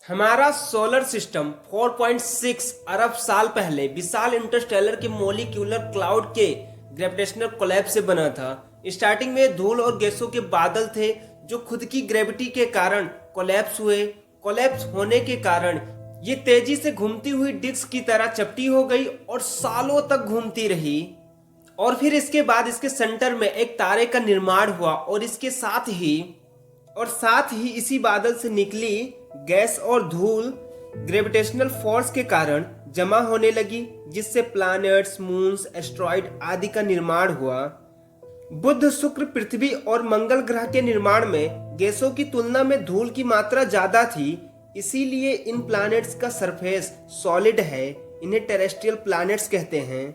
हमारा solar system 4.6 अरब साल पहले विशाल इंटरस्टेलर के मॉलिक्यूलर क्लाउड के ग्रेविटेशनल कोलैप्स से बना था। स्टार्टिंग में धूल और गैसों के बादल थे जो खुद की ग्रेविटी के कारण कोलैप्स हुए। कोलैप्स होने के कारण ये तेजी से घूमती हुई डिस्क की तरह चपटी हो गई और सालों तक घूमती रही। और फिर इसके बाद इसके सेंटर में एक तारे का निर्माण हुआ और साथ ही इसी बादल से निकली गैस और धूल ग्रेविटेशनल फोर्स के कारण जमा होने लगी, जिससे प्लैनेट्स, मून्स, एस्ट्रॉइड आदि का निर्माण हुआ। बुध, शुक्र, पृथ्वी और मंगल ग्रह के निर्माण में गैसों की तुलना में धूल की मात्रा ज्यादा थी, इसीलिए इन प्लैनेट्स का सरफेस सॉलिड है। इन्हें टेरेस्ट्रियल प्लैनेट्स कहते हैं।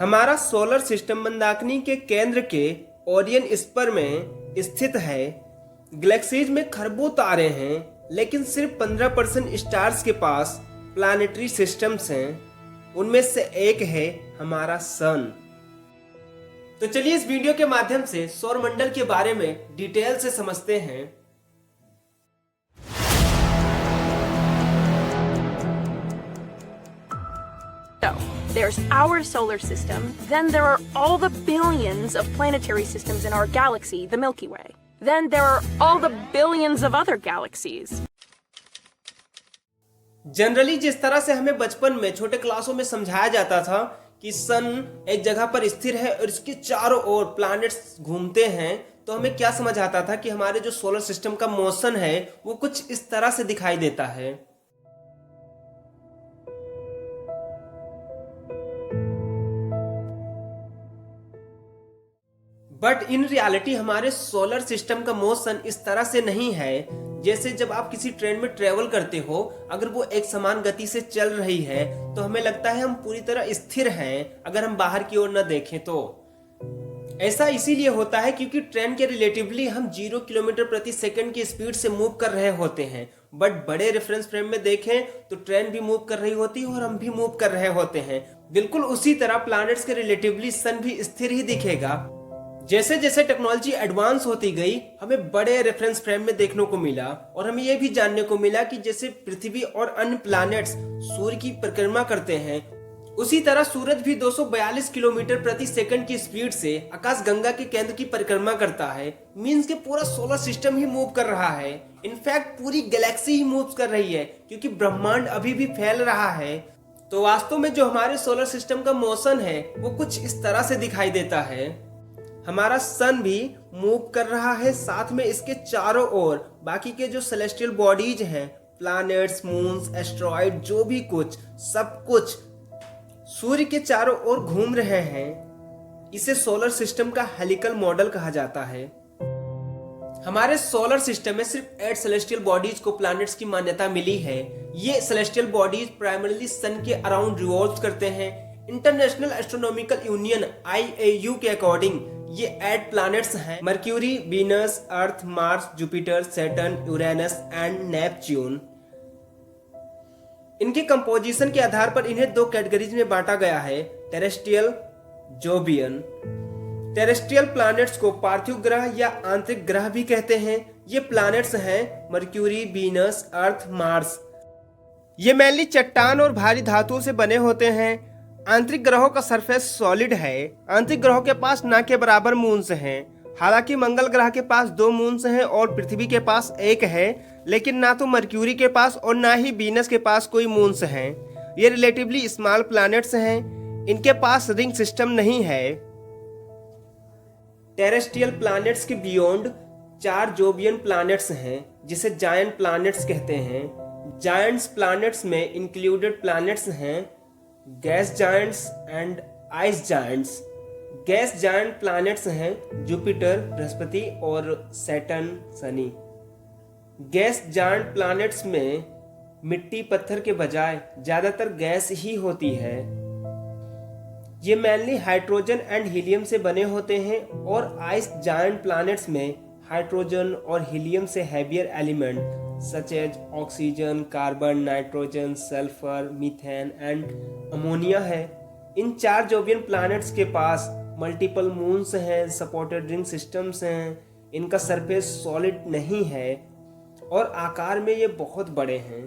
हमारा सोलर सिस्टम मंदाकिनी के केंद्र के ओरियन स्पर में स्थित है। गैलेक्सीज में खरबों तारे हैं, लेकिन सिर्फ 15% स्टार्स के पास प्लानिटरी सिस्टम्स हैं। उनमें से एक है हमारा सन। तो चलिए इस वीडियो के माध्यम से सौरमंडल के बारे में डिटेल से समझते हैं। So, there's our solar system, then there are all the billions of planetary systems in our galaxy, the Milky Way. Then there are all the billions of other galaxies. Generally जिस तरह से हमें बचपन में छोटे क्लासों में समझाया जाता था कि सन एक जगह पर स्थिर है और इसके चारों ओर प्लैनेट्स घूमते हैं, तो हमें क्या समझ आता था कि हमारे जो सोलर सिस्टम का मोशन है वो कुछ इस तरह से दिखाई देता है। बट इन रियलिटी हमारे सोलर सिस्टम का मोशन इस तरह से नहीं है। जैसे जब आप किसी ट्रेन में ट्रेवल करते हो, अगर वो एक समान गति से चल रही है तो हमें लगता है हम पूरी तरह स्थिर हैं, अगर हम बाहर की ओर न देखें तो। ऐसा इसीलिए होता है क्योंकि ट्रेन के रिलेटिवली हम 0 किलोमीटर प्रति सेकंड की स्पीड से मूव कर रहे होते हैं। बट बड़े रेफरेंस फ्रेम में देखें तो ट्रेन भी मूव कर रही होती है और हम भी मूव कर रहे होते हैं। बिल्कुल उसी तरह प्लैनेट्स के रिलेटिवली सन भी स्थिर ही दिखेगा। जैसे जैसे टेक्नोलॉजी एडवांस होती गई, हमें बड़े रेफरेंस फ्रेम में देखने को मिला और हमें यह भी जानने को मिला कि जैसे पृथ्वी और अन्य प्लैनेट्स सूर्य की परिक्रमा करते हैं, उसी तरह सूरज भी 242 किलोमीटर प्रति सेकंड की स्पीड से आकाशगंगा के केंद्र की परिक्रमा करता है। मींस के पूरा सोलर सिस्टम ही मूव कर रहा है। इनफैक्ट पूरी गैलेक्सी ही मूव कर रही है, क्योंकि ब्रह्मांड अभी भी फैल रहा है। तो वास्तव में जो हमारे सोलर सिस्टम का मोशन है वो कुछ इस तरह से दिखाई देता है। हमारा सन भी मूव कर रहा है, साथ में इसके चारों ओर बाकी के जो सेलेस्टियल बॉडीज हैं, प्लैनेट्स, मून्स, एस्ट्रॉइड, जो भी कुछ, सब कुछ सूर्य के चारों ओर घूम रहे हैं। इसे सोलर सिस्टम का हेलिकल मॉडल कहा जाता है। हमारे सोलर सिस्टम में सिर्फ 8 सेलेस्टियल बॉडीज को प्लैनेट्स की मान्यता मिली है। ये सेलेस्टियल बॉडीज प्राइमरीली सन के अराउंड रिवॉल्व करते हैं। इंटरनेशनल एस्ट्रोनॉमिकल यूनियन IAU के अकॉर्डिंग ये 8 प्लैनेट्स हैं: mercury, Venus, earth, Mars, Jupiter, Saturn, Uranus and Neptune. इनके कंपोजिशन के आधार पर इन्हें 2 कैटेगरीज में बांटा गया है: टेरेस्ट्रियल, जोवियन। टेरेस्ट्रियल प्लैनेट्स को पार्थिव ग्रह या आंतरिक ग्रह भी कहते हैं। ये प्लैनेट्स हैं मर्क्यूरी, वीनस, अर्थ, मार्स। ये मेनली चट्टान और भारी धातुओं से बने होते हैं। आंतरिक ग्रहों का सरफेस सॉलिड है। आंतरिक ग्रहों के पास ना के बराबर मून्स हैं। हालांकि मंगल ग्रह के पास 2 मून्स हैं और पृथ्वी के पास 1 है, लेकिन ना तो मर्क्यूरी के पास और ना ही वीनस के पास कोई मून्स हैं। ये रिलेटिवली स्मॉल प्लैनेट्स हैं। इनके पास रिंग सिस्टम नहीं है। टेरेस्ट्रियल प्लैनेट्स के बियॉन्ड 4 जोवियन प्लैनेट्स हैं, जिसे जायंट प्लैनेट्स कहते हैं। जायंट्स प्लैनेट्स में इंक्लूडेड प्लैनेट्स हैं gas giants and ice giants. Gas giant planets हैं जुपिटर, बृहस्पति और Saturn, Shani. Gas giant planets में मिट्टी पत्थर के बजाय ज्यादातर गैस ही होती है। ये मेनली हाइड्रोजन एंड हीलियम से बने होते हैं और आइस जायंट प्लैनेट्स में हाइड्रोजन और हीलियम से heavier element such as oxygen, carbon, nitrogen, sulphur, methane and ammonia है। इन 4 जोवियन प्लैनेट्स के पास मल्टीपल मून्स हैं, सपोर्टेड रिंग सिस्टम्स हैं। इनका सरफेस सॉलिड नहीं है और आकार में ये बहुत बड़े हैं।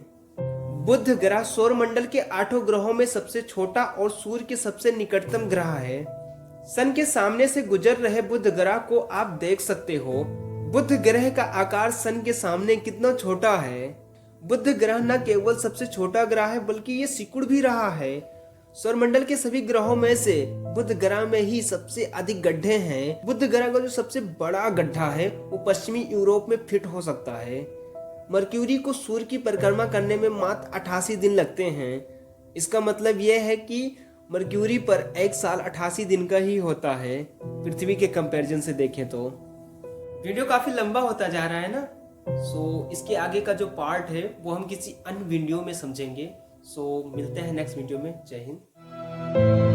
बुध ग्रह सौर मंडल के 8 ग्रहों में सबसे छोटा और सूर्य के सबसे निकटतम ग्रह है। सन के सामने से गुजर रहे बुध ग्रह को आप देख सकते हो। बुध ग्रह का आकार सन के सामने कितना छोटा है। बुध ग्रह न केवल सबसे छोटा ग्रह है बल्कि ये सिकुड़ भी रहा है। सौरमंडल के सभी ग्रहों में से बुध ग्रह में ही सबसे अधिक गड्ढे हैं। बुध ग्रह का जो सबसे बड़ा गड्ढा है वो पश्चिमी यूरोप में फिट हो सकता है। मरक्यूरी को सूर्य की परिक्रमा करने में मात्र 88 दिन लगते हैं। इसका मतलब यह है कि मरक्यूरी पर एक साल 88 दिन का ही होता है पृथ्वी के कंपैरिजन से देखें तो। वीडियो काफी लंबा होता जा रहा है ना, सो इसके आगे का जो पार्ट है वो हम किसी अन्य वीडियो में समझेंगे। सो मिलते हैं नेक्स्ट वीडियो में। जय हिंद।